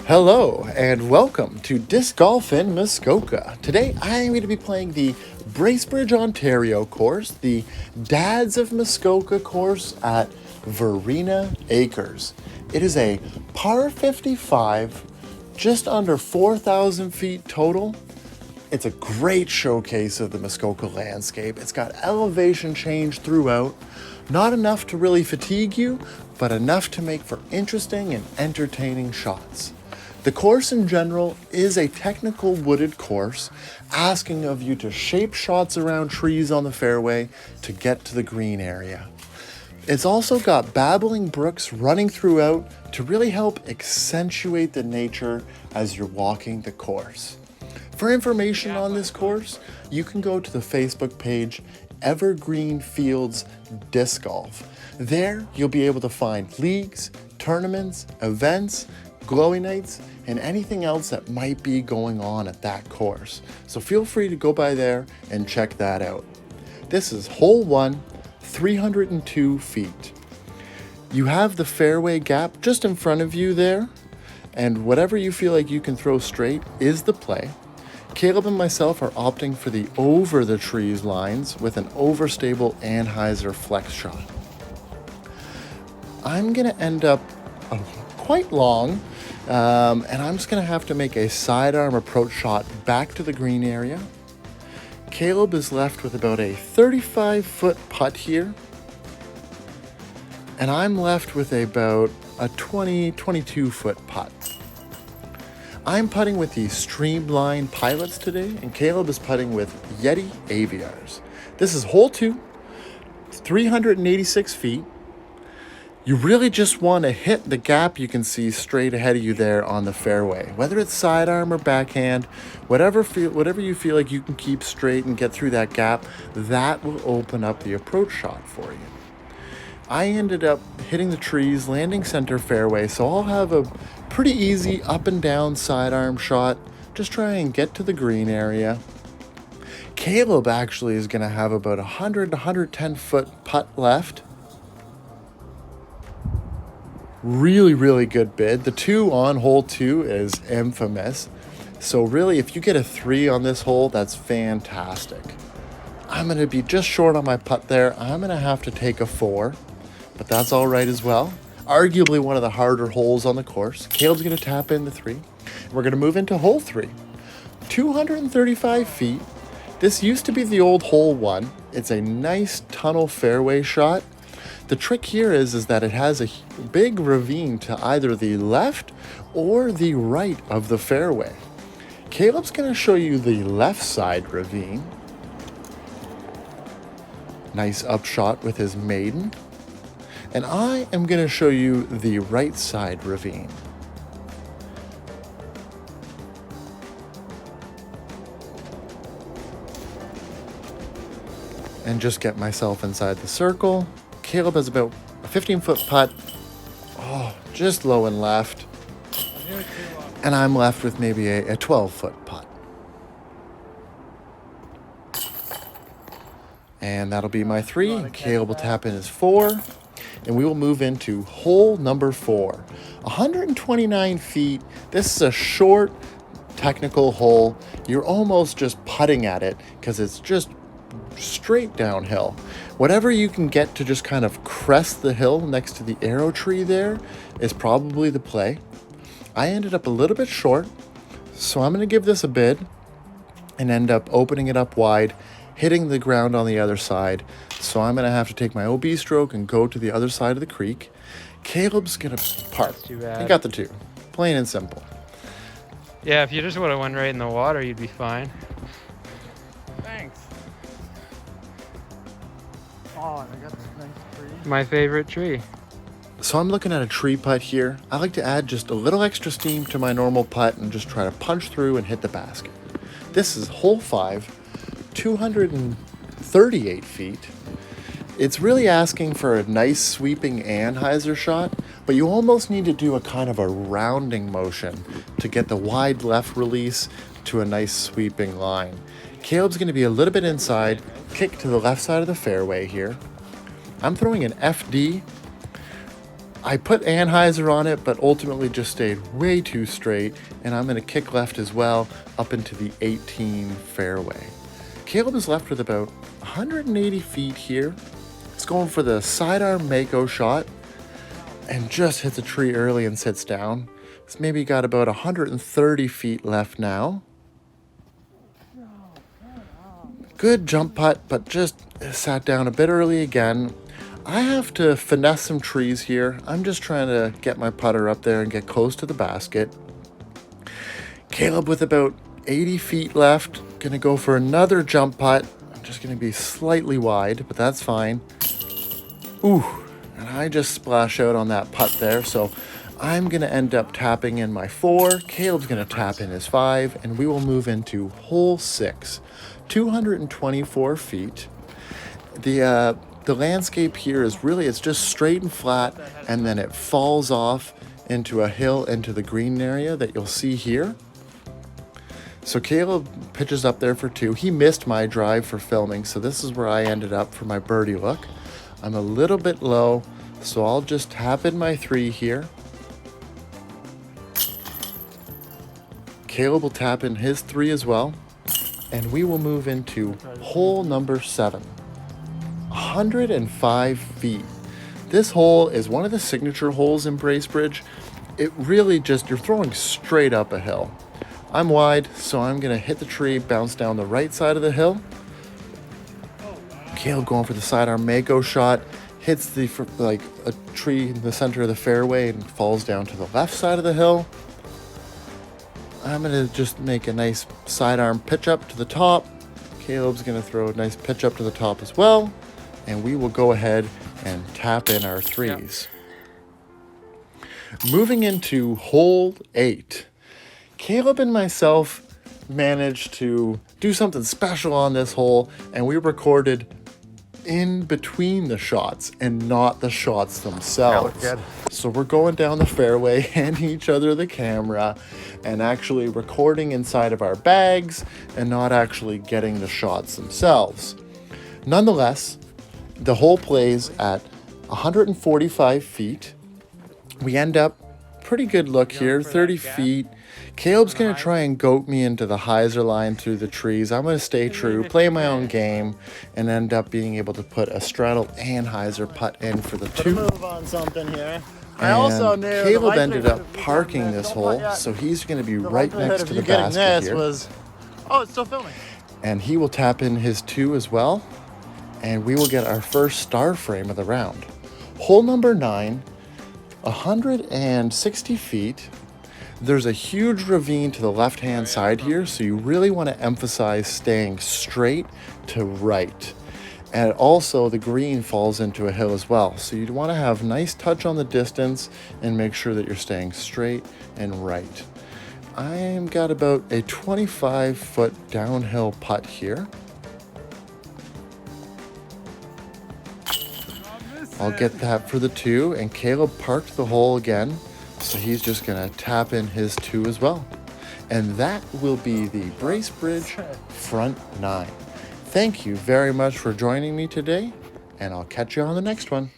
Hello and welcome to Disc Golf in Muskoka. Today I'm going to be playing the Bracebridge, Ontario course, the Dads of Muskoka course at Verena Acres. It is a par 55, just under 4,000 feet total. It's a great showcase of the Muskoka landscape. It's got elevation change throughout, not enough to really fatigue you, but enough to make for interesting and entertaining shots. The course in general is a technical wooded course, asking of you to shape shots around trees on the fairway to get to the green area. It's also got babbling brooks running throughout to really help accentuate the nature as you're walking the course. For information on this course, you can go to the Facebook page Evergreen Fields Disc Golf. There, you'll be able to find leagues, tournaments, events, glowy nights, and anything else that might be going on at that course. So feel free to go by there and check that out. This is hole 1, 302 feet. You have the fairway gap just in front of you there, and whatever you feel like you can throw straight is the play. Caleb and myself are opting for the over the trees lines with an overstable Anheuser flex shot. I'm going to end up quite long, and I'm just going to have to make a sidearm approach shot back to the green area. Caleb is left with about a 35-foot putt here, and I'm left with about a 22-foot putt. I'm putting with the Streamline Pilots today, and Caleb is putting with Yeti Aviars. This is hole 2, 386 feet. You really just want to hit the gap you can see straight ahead of you there on the fairway. Whether it's sidearm or backhand, whatever you feel like you can keep straight and get through that gap, that will open up the approach shot for you. I ended up hitting the trees, landing center fairway, so I'll have a pretty easy up and down sidearm shot. Just try and get to the green area. Caleb actually is going to have about 100 to 110 foot putt left. Really good bid. The 2 on hole 2 is infamous. So really, if you get a 3 on this hole, that's fantastic. I'm going to be just short on my putt there. I'm going to have to take a 4, but that's all right as well. Arguably one of the harder holes on the course. Caleb's going to tap in the 3. We're going to move into hole 3. 235 feet. This used to be the old hole 1. It's a nice tunnel fairway shot. The trick here is that it has a big ravine to either the left or the right of the fairway. Caleb's going to show you the left side ravine. Nice upshot with his maiden. And I am going to show you the right side ravine. And just get myself inside the circle. Caleb has about a 15-foot putt. Oh, just low and left. And I'm left with maybe a 12-foot putt. And that'll be my 3. Caleb will tap in his 4. And we will move into hole number 4. 129 feet. This is a short, technical hole. You're almost just putting at it because it's just straight downhill. Whatever you can get to just kind of crest the hill next to the arrow tree there is probably the play. I ended up a little bit short, so I'm going to give this a bid and end up opening it up wide, hitting the ground on the other side. So I'm going to have to take my OB stroke and go to the other side of the creek. Caleb's going to park. Too bad. I got the 2. Plain and simple. Yeah, if you just would have went right in the water, you'd be fine. Thanks. Oh, and I got this nice tree. My favorite tree. So I'm looking at a tree putt here. I like to add just a little extra steam to my normal putt and just try to punch through and hit the basket. This is hole 5, 238 feet. It's really asking for a nice sweeping Anheuser shot, but you almost need to do a kind of a rounding motion to get the wide left release to a nice sweeping line. Caleb's going to be a little bit inside, kick to the left side of the fairway here. I'm throwing an FD. I put anhyzer on it, but ultimately just stayed way too straight, and I'm going to kick left as well up into the 18 fairway. Caleb is left with about 180 feet here. He's going for the sidearm Mako shot and just hits a tree early and sits down. He's maybe got about 130 feet left now. Good jump putt, but just sat down a bit early again. I have to finesse some trees here. I'm just trying to get my putter up there and get close to the basket. Caleb with about 80 feet left, gonna go for another jump putt. I'm just gonna be slightly wide, but that's fine. Ooh, and I just splash out on that putt there, so I'm gonna end up tapping in my 4. Caleb's gonna tap in his 5, and we will move into hole 6. 224 feet. The landscape here is really, it's just straight and flat, and then it falls off into a hill into the green area that you'll see here. So Caleb pitches up there for 2. He missed my drive for filming, so this is where I ended up for my birdie look. I'm a little bit low, so I'll just tap in my 3 here. Caleb will tap in his 3 as well. And we will move into hole number 7. 105 feet. This hole is one of the signature holes in Bracebridge. It really just, you're throwing straight up a hill. I'm wide, so I'm gonna hit the tree, bounce down the right side of the hill. Caleb going for the sidearm Mako shot, hits the like a tree in the center of the fairway and falls down to the left side of the hill. I'm going to just make a nice sidearm pitch up to the top. Caleb's going to throw a nice pitch up to the top as well. And we will go ahead and tap in our 3s. Moving into hole 8. Caleb and myself managed to do something special on this hole, and we recorded in between the shots and not the shots themselves. That looked good. So we're going down the fairway, handing each other the camera and actually recording inside of our bags and not actually getting the shots themselves. Nonetheless, the hole plays at 145 feet. We end up pretty good look here, 30 feet. Caleb's going to try and goat me into the hyzer line through the trees. I'm going to stay true, play my own game, and end up being able to put a straddle and hyzer putt in for the 2. Move on something here. I And also knew Caleb ended up parking this hole, so he's going to be right next to the basket here. Oh, it's still filming. And he will tap in his 2 as well, and we will get our first star frame of the round. Hole number 9, 160 feet. There's a huge ravine to the left-hand side here, so you really want to emphasize staying straight to right. And also the green falls into a hill as well, so you'd want to have nice touch on the distance and make sure that you're staying straight and right. I've got about a 25-foot downhill putt here. I'll get that for the 2, and Caleb parked the hole again, so he's just going to tap in his 2 as well. And that will be the Bracebridge front 9. Thank you very much for joining me today, and I'll catch you on the next one.